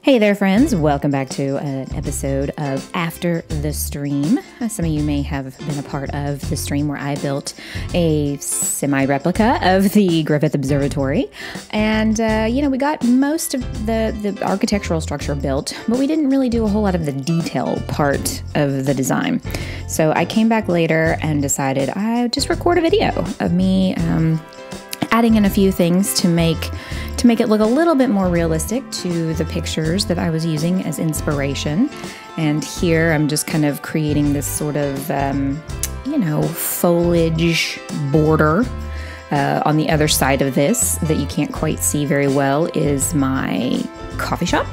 Hey there, friends. Welcome back to an episode of After the Stream. Some of you may have been a part of the stream where I built a semi-replica of the Griffith Observatory. And, we got most of the architectural structure built, but we didn't really do a whole lot of the detail part of the design. So I came back later and decided I would just record a video of me adding in a few things to make it look a little bit more realistic to the pictures that I was using as inspiration. And here I'm just kind of creating this sort of, foliage border. On the other side of this that you can't quite see very well is my coffee shop.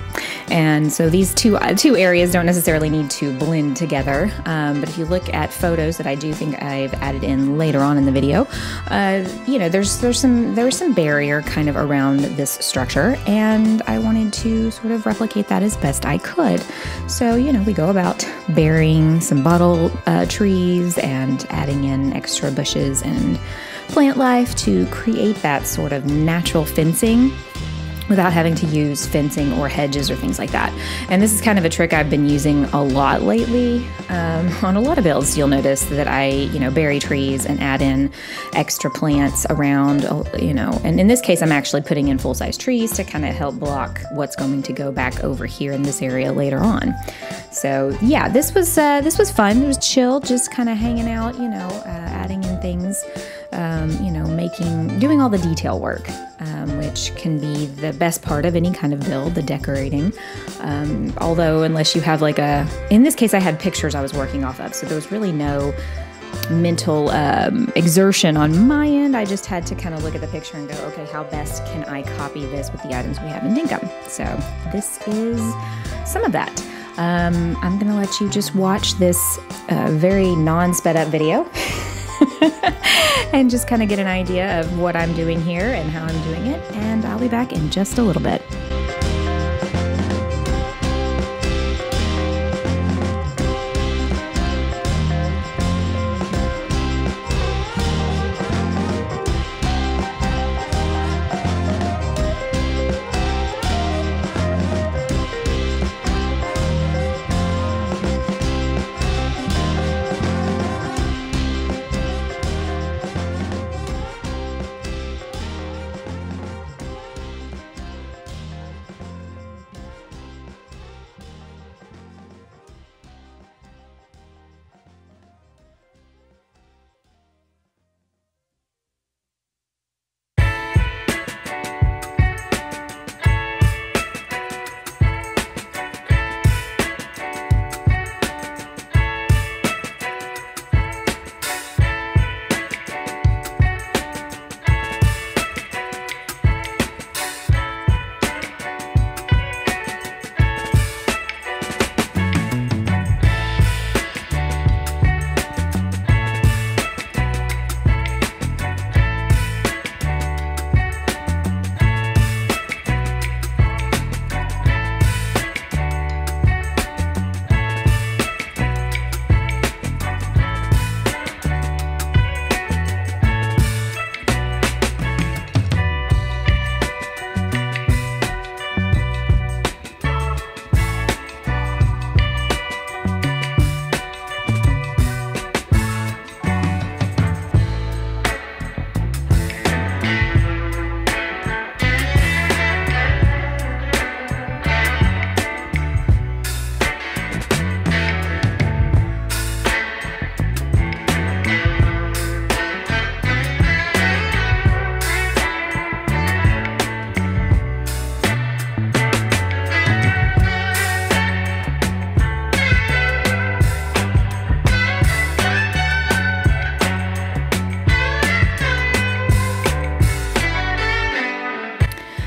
And so these two areas don't necessarily need to blend together. But if you look at photos that I do think I've added in later on in the video, there was some barrier kind of around this structure, and I wanted to sort of replicate that as best I could. So, we go about burying some bottle trees and adding in extra bushes and plant life to create that sort of natural fencing without having to use fencing or hedges or things like that. And this is kind of a trick I've been using a lot lately. On a lot of builds, you'll notice that I, bury trees and add in extra plants around, and in this case, I'm actually putting in full-size trees to kind of help block what's going to go back over here in this area later on. So yeah, this was fun. It was chill, just kind of hanging out, adding in things, doing all the detail work, which can be the best part of any kind of build, the decorating. Although unless you have in this case I had pictures I was working off of, so there was really no mental exertion on my end. I just had to kind of look at the picture and go, okay, how best can I copy this with the items we have in Dinkum? So this is some of that. I'm gonna let you just watch this very non-sped up video and just kind of get an idea of what I'm doing here and how I'm doing it, and I'll be back in just a little bit.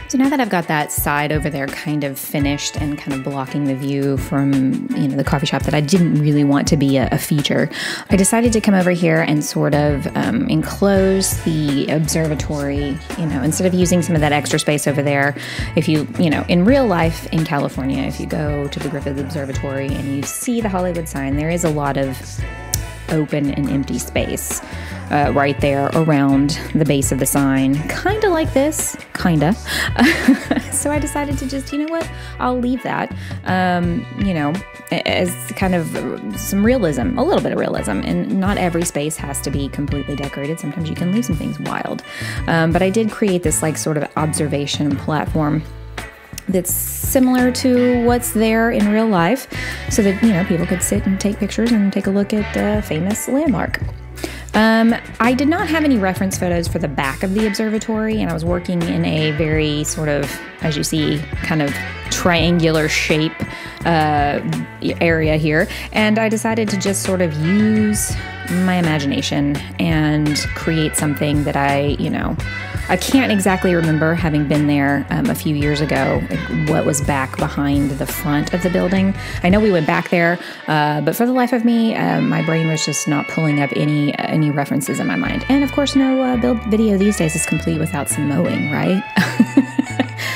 So now that I've got that side over there kind of finished and kind of blocking the view from, the coffee shop that I didn't really want to be a feature, I decided to come over here and sort of enclose the observatory, instead of using some of that extra space over there. If you, in real life in California, if you go to the Griffith Observatory and you see the Hollywood sign, there is a lot of open and empty space right there around the base of the sign, kind of like this, kind of. So I decided to just, you know what, I'll leave that, you know, as kind of some realism, a little bit of realism. And not every space has to be completely decorated. Sometimes you can leave some things wild. But I did create this like sort of observation platform that's similar to what's there in real life, so that, you know, people could sit and take pictures and take a look at the famous landmark. I did not have any reference photos for the back of the observatory, and I was working in a very sort of, as you see, kind of triangular shape area here, and I decided to just sort of use my imagination and create something that I can't exactly remember, having been there a few years ago, what was back behind the front of the building. I know we went back there, but for the life of me, my brain was just not pulling up any references in my mind. And of course, no build video these days is complete without some mowing, right?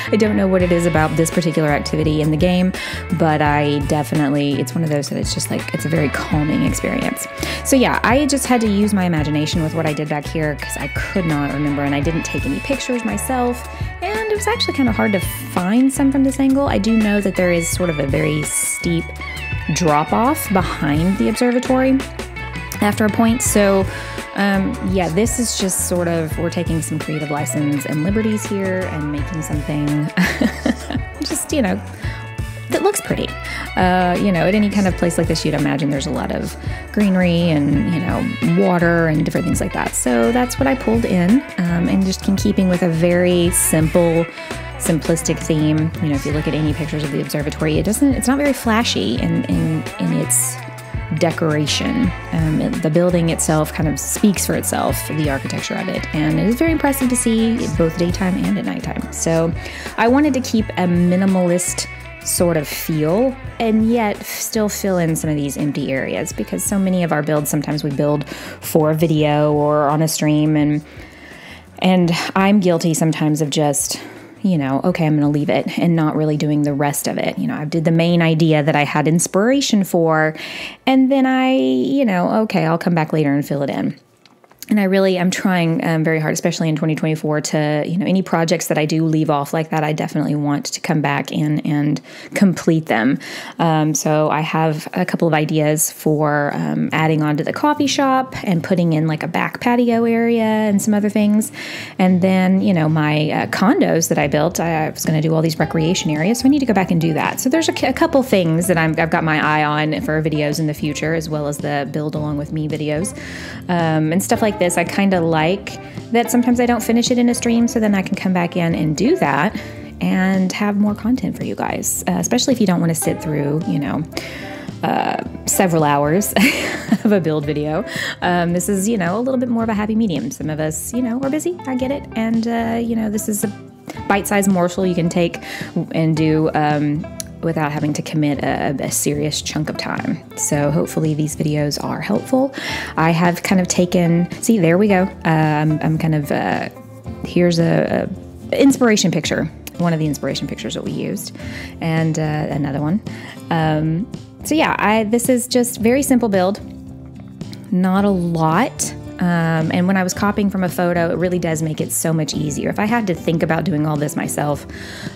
I don't know what it is about this particular activity in the game, but it's one of those that it's just like, it's a very calming experience. So yeah, I just had to use my imagination with what I did back here because I could not remember, and I didn't take any pictures myself, and it was actually kind of hard to find some from this angle. I do know that there is sort of a very steep drop off behind the observatory after a point. So yeah, this is just sort of, we're taking some creative license and liberties here and making something just, you know, that looks pretty. You know, at any kind of place like this, you'd imagine there's a lot of greenery and, you know, water and different things like that. So that's what I pulled in, and just in keeping with a very simplistic theme. You know, if you look at any pictures of the observatory, it's not very flashy in its decoration. The building itself kind of speaks for itself, the architecture of it, and it is very impressive to see both daytime and at nighttime. So I wanted to keep a minimalist sort of feel and yet still fill in some of these empty areas, because so many of our builds, sometimes we build for a video or on a stream, and I'm guilty sometimes of just, you know, okay, I'm going to leave it and not really doing the rest of it. You know, I did the main idea that I had inspiration for, and then okay, I'll come back later and fill it in. And I'm trying very hard, especially in 2024, to, you know, any projects that I do leave off like that, I definitely want to come back in and complete them. So I have a couple of ideas for adding on to the coffee shop and putting in like a back patio area and some other things. And then, you know, my condos that I built, I was going to do all these recreation areas, so I need to go back and do that. So there's a couple things that I've got my eye on for videos in the future, as well as the build along with me videos and stuff like this. I kind of like that sometimes I don't finish it in a stream, so then I can come back in and do that and have more content for you guys, especially if you don't want to sit through, you know, several hours of a build video. This is, you know, a little bit more of a happy medium. Some of us, you know, are busy, I get it, and you know, this is a bite-sized morsel you can take and do without having to commit a serious chunk of time. So hopefully these videos are helpful. I have kind of taken, see, there we go. I'm kind of, here's a inspiration picture, one of the inspiration pictures that we used, and another one. So yeah, this is just very simple build, not a lot. And when I was copying from a photo, it really does make it so much easier. If I had to think about doing all this myself,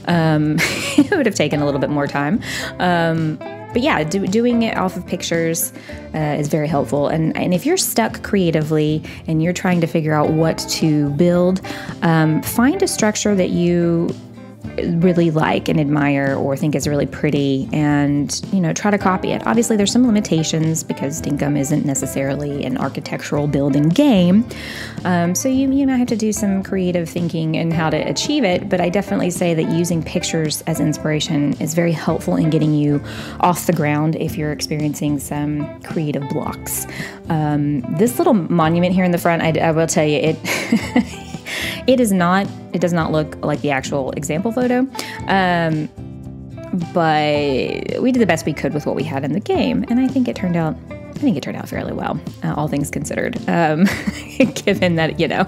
it would have taken a little bit more time. But yeah, doing it off of pictures is very helpful. And if you're stuck creatively and you're trying to figure out what to build, find a structure that you really like and admire or think is really pretty, and, you know, try to copy it. Obviously there's some limitations because Dinkum isn't necessarily an architectural building game, so you might have to do some creative thinking in how to achieve it, but I definitely say that using pictures as inspiration is very helpful in getting you off the ground if you're experiencing some creative blocks. This little monument here in the front, I will tell you, it does not look like the actual example photo, but we did the best we could with what we had in the game, and I think it turned out fairly well, all things considered. Given that, you know,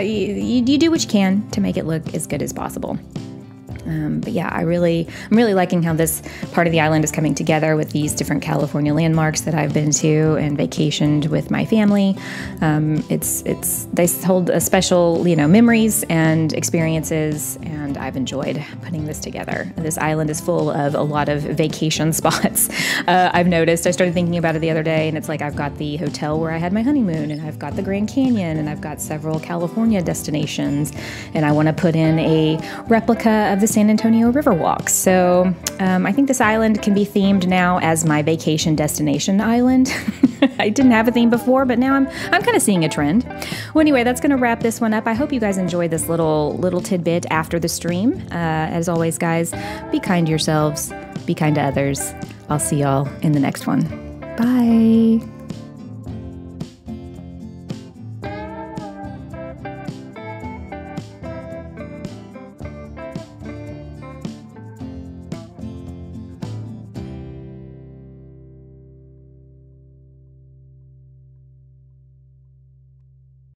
you do what you can to make it look as good as possible. But yeah, I'm really liking how this part of the island is coming together with these different California landmarks that I've been to and vacationed with my family. They hold a special, memories and experiences, and I've enjoyed putting this together. This island is full of a lot of vacation spots. I've noticed. I started thinking about it the other day, and it's like I've got the hotel where I had my honeymoon, and I've got the Grand Canyon, and I've got several California destinations, and I want to put in a replica of the San Antonio Riverwalk. So I think this island can be themed now as my vacation destination island. I didn't have a theme before, but now I'm kind of seeing a trend. Well, anyway, that's going to wrap this one up. I hope you guys enjoyed this little tidbit after the stream. As always, guys, be kind to yourselves, be kind to others. I'll see y'all in the next one. Bye.